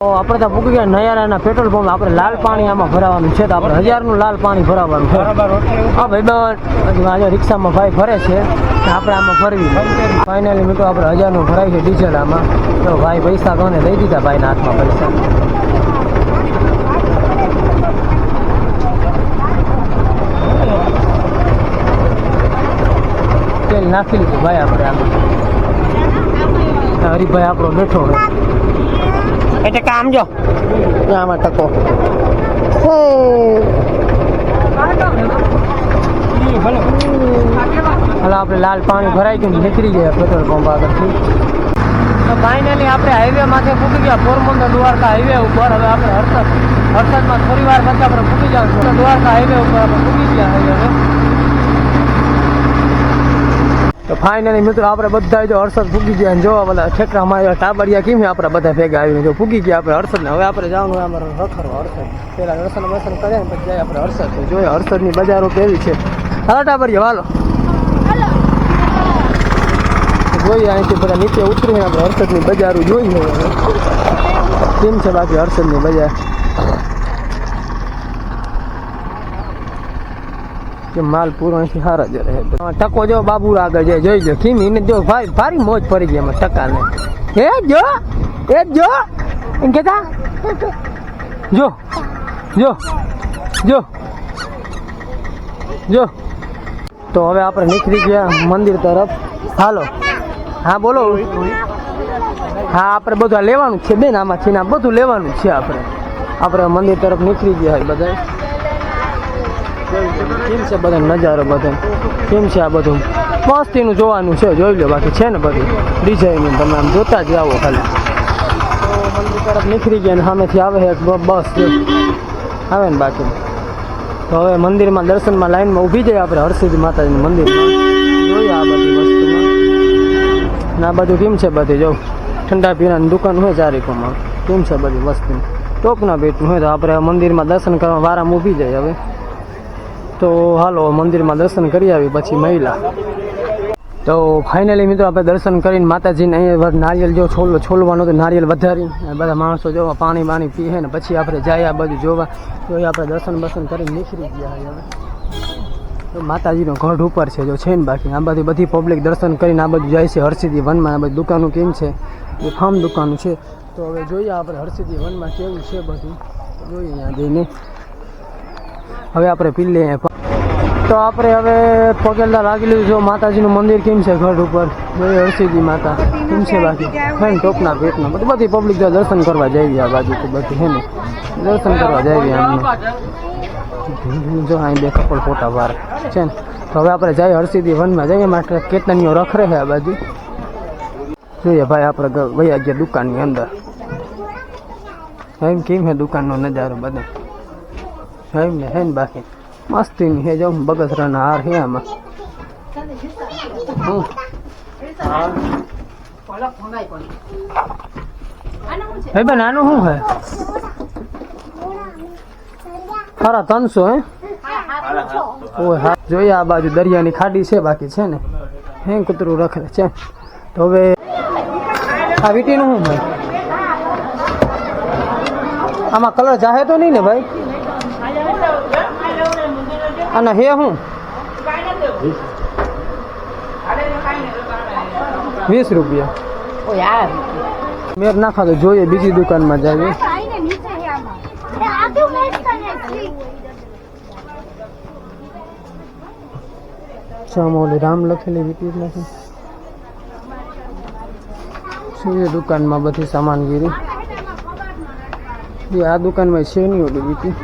આપણે તો પૂકી ગયા નયારાના પેટ્રોલ પંપ. આપણે લાલ પાણી આમાં ભરાવાનું છે, તો આપણે 1000નું લાલ પાણી ભરાવાનું છે. હા ભાઈ, આજે રિક્ષામાં ભાઈ ભરે છે, આપણે આમાં ભરવી. ફાઇનલી મિત્રો આપણે 1000નું ભરાય છે ડીઝલ આમાં. તો ભાઈ પૈસા કોને દઈ દીધા, ભાઈના હાથમાં પૈસા. તેલ નાખી લીધું ભાઈ આપણે આમાં. હરીભાઈ આપણો બેઠો હોય એટલે કામ જો આમાં ટકો. હાલો આપણે લાલ પાણી ભરાઈ ગયું, નીકળી ગયા પેટ્રોલ પંપ આગળથી. તો ફાઇનલી આપણે હાઈવે માથે પૂકી ગયા, પોરબંદર દ્વારકા હાઈવે ઉપર. હવે આપણે હર્ષદમાં થોડી વાર પછી આપણે પૂકી જાઉં. દ્વારકા હાઈવે ઉપર આપણે પૂકી ગયા હાઈવે. તો ફાઇનલી મિત્રો આપણે બધા જો હર્ષદ પૂગી ગયા ને જોવા બધા ઠેકરામાં ટાબડિયા કેમ આપણે બધા ભેગા આવીને જો પૂગી ગયા આપણે હર્ષદ ને. હવે આપણે જવાનું હોય અમારો રખડો હર્ષદ. પહેલાં દર્શન કરે ને પછી જાય આપણે હર્ષદ. તો જોઈએ હર્ષદની બજારો કેવી છે. હાલો ટાબડિયા હાલો જોઈએ. અહીંથી બધા નીચે ઉતરીને આપણે હર્ષદની બજારો જોઈએ કેમ છે બાકી હર્ષદની બજાર. કે માલ પૂરો અહીંથી સારા જ રહે. ટકો જો બાબુ આગળ જાય જોઈ લો કેમ એને જો ભાઈ ભારી મોજ પડી ગઈ એમાં ટકાને. એ જો એમ કેતા જો જો જો જો. તો હવે આપણે નીકળી ગયા મંદિર તરફ. હાલો હા બોલો. હા આપણે બધું લેવાનું છે બેન, આમાં છે ને બધું લેવાનું છે. આપણે મંદિર તરફ નીકળી ગયા બધા. કેમ છે બધા નજારો, બધા કેમ છે આ બધું મસ્તીનું જોવાનું છે. જોઈ લો બાકી છે ને બધું ડિઝાઇન તમે આમ જોતા જ આવો ખાલી. તો મંદિર તરફ નીકળી ગયા ને સામેથી આવે એક બસ આવે ને બાકી. તો હવે મંદિરમાં દર્શનમાં લાઈનમાં ઊભી જાય આપણે હરસિદ્ધિ માતાજીનું મંદિરમાં. જોઈએ આ બધી વસ્તુમાં ના બધું કેમ છે બધી જો ઠંડા પીણાની દુકાન હોય ચારેકોમાં. કેમ છે બધી વસ્તુ ટોપના પેટનું હોય. તો આપણે મંદિરમાં દર્શન કરવા વારામાં ઊભી જાય હવે. તો હાલો મંદિરમાં દર્શન કરી આવી પછી મહિલા. તો ફાઇનલી મિત્રો આપણે દર્શન કરીને માતાજીને અહીંયા નારિયેલ જો છોલવાનું તો નારિયેલ વધારીને બધા માણસો જોવા પાણી પીએ ને પછી આપણે જાય આ બધું જોવા. તો એ આપણે દર્શન કરીને નીકળી ગયા હવે. તો માતાજીનો ગઢ ઉપર છે જો છે ને બાકી આ બધી પબ્લિક દર્શન કરીને આ બધું જાય છે હરસિદ્ધિ વનમાં. આ બધી દુકાનો કેમ છે એ ફાર્મ દુકાનો છે. તો હવે જોઈએ આપણે હરસિદ્ધિ વનમાં કેવું છે બધું જોઈએ ત્યાં જઈને. હવે આપણે પી લઈએ. તો આપણે હવે પગેલતા લાગેલું જો માતાજીનું મંદિર કેમ છે ગઢ ઉપર જોઈએ હરસિદ્ધિ માતા કેમ છે બાકી હે ને ટોપના પેટના બધી પબ્લિક જો દર્શન કરવા જાય આ બાજુ તો બધી હે ને દર્શન કરવા જાય આમને જો અહીં બે કપલ ફોટા વાર છે ને. તો હવે આપણે જઈએ હરસિદ્ધિ વનમાં જઈએ માટે કેતનીઓ રખરે છે આ બાજુ. જોઈએ ભાઈ આપણે વયા ગયા દુકાનની અંદર. એમ કેમ છે દુકાનનો નજારો બધે એમ ને હે ને બાકી મસ્તીની હે જો બગસરાના હાર હે આમાં. હે બેન આનું શું હે ખરા 300 હે ઓય હા. જોઈએ આ બાજુ દરિયાની ખાડી છે બાકી છે ને હે કૂતરું રખે છે. તો હવે આ વીટીનું શું ભાઈ આમાં કલર જાહે તો નહીં ને ભાઈ આના હે હું 20 રૂપિયા. ઓ યાર મેર નાખા તો જોઈએ બીજી દુકાનમાં જઈએ. ચામોલી રામ લખેલી વીટી નથી. શું દુકાનમાં બધી સામાનગીરી આ દુકાનમાં છે નહીં ઓલી વીટી.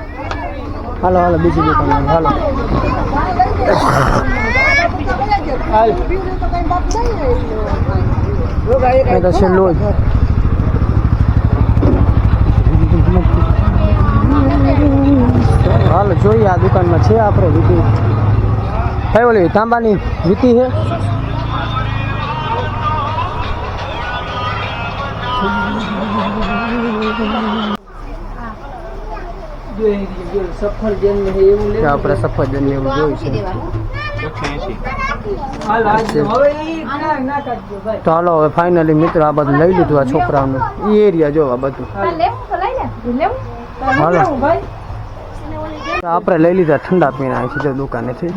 હાલો બીજી દુકાનમાં હાલો. તો છેલ્લો જ હાલો જોઈએ આ દુકાનમાં છે આપણે વીટી. કઈ ઓલી તાંબાની વીટી છે. આપણે સફરજન એવું જોયું છે. તો હાલો હવે ફાઇનલી મિત્રો આ બધું લઈ લીધું આ છોકરાઓનું એ એરિયા જો આ બધું હાલો આપણે લઈ લીધા ઠંડા પીણા અહીંથી જો દુકાનેથી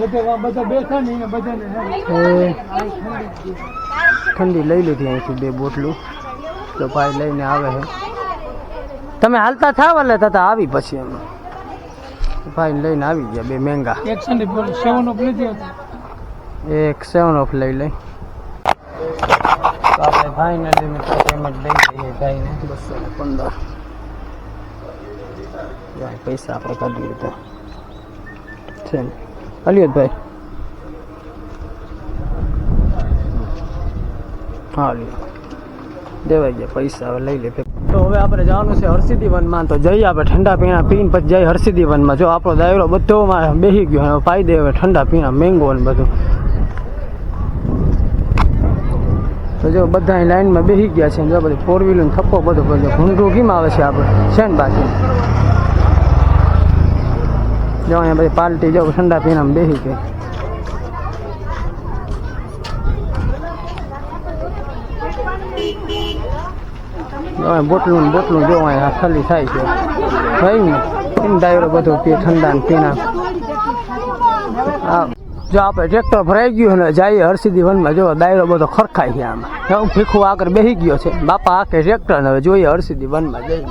ઠંડી લઈ લીધી અહીંથી 2 બોટલું તો ભાઈ લઈને આવે છે તમે હાલતા થાવ એટલે તતા આવી પછી એમ ભાઈ લઈને આવી ગયા 2 મહેંગા એક 7 ઓફ લઈ લઈ તો આપણે ફાઇનલી મિત્રો પેમેન્ટ લઈ લઈએ ભાઈને 215 પૈસા આપણે કાઢી લીધા છે ને અલિયતભાઈ હા લ્યો દેવાઈ ગયા પૈસા હવે લઈ લે તો હવે આપણે જવાનું છે હરસિદ્ધિ વનમાં તો જઈએ આપણે ઠંડા પીણા પીને પછી જઈએ હરસિદ્ધિ વનમાં જો આપણો દાયરો બધોમાં બેસી ગયો હવે પાઈ દે હવે ઠંડા પીણા મેંગો ને બધું તો જો બધા લાઈનમાં બેસી ગયા છે જો બધી 4 વ્હીલર થપ્પો બધો પડ્યો ભૂંડું કેમ આવે છે આપણે છે ને બાકી જો અહીંયા બધી પાર્ટી જો ઠંડા પીણામાં બેસી ગઈ બોટલું જો અહીંયા ખાલી થાય છે ભાઈ ને એમ ડાયરો બધો પીએ ઠંડા ને પીણા હા જો આપણે ટ્રેક્ટર ભરાઈ ગયું ને જઈએ હરસિદ્ધિ વનમાં જો ડાયરો બધો ખરખાય છે આમાં ભીખું આગળ બેસી ગયો છે બાપા આખે ટ્રેક્ટર ને હવે જોઈએ હરસિદ્ધિ વનમાં જઈને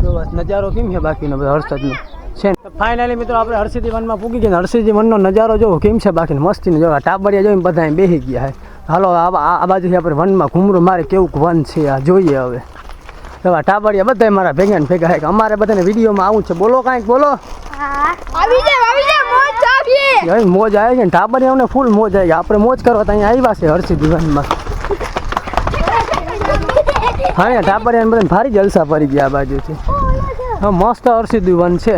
જો નજારો કેમ છે બાકીનો બધો હર્ષદનો છે ફાઇનલી મિત્રો આપણે હરસિદ્ધિ વનમાં પૂગી ગયા હરસિદ્ધિ વનનો નજારો જો કેમ છે બાકી મસ્તીનો જો ટાબરિયા જોઈને બધા બેસી ગયા છે હાલો આ બાજુથી આપણે વનમાં ઘૂમરું મારે કેવું વન છે આ જોઈએ હવે હવે ટાબરિયા બધા મારા ભેગા ને ભેગા છે અમારે બધાને વિડીયોમાં આવું છે બોલો કાંઈક બોલો મોજ આવે છે ને ટાબરિયાઓને ફૂલ મોજ આવી આપણે મોજ કરવા તો અહીંયા આવ્યા છે હરસિદ્ધિ વનમાં હા ટાબરિયા બધા ભારી જલસા પડી ગયા આ બાજુથી હા મસ્ત હરસિદ્ધિ વન છે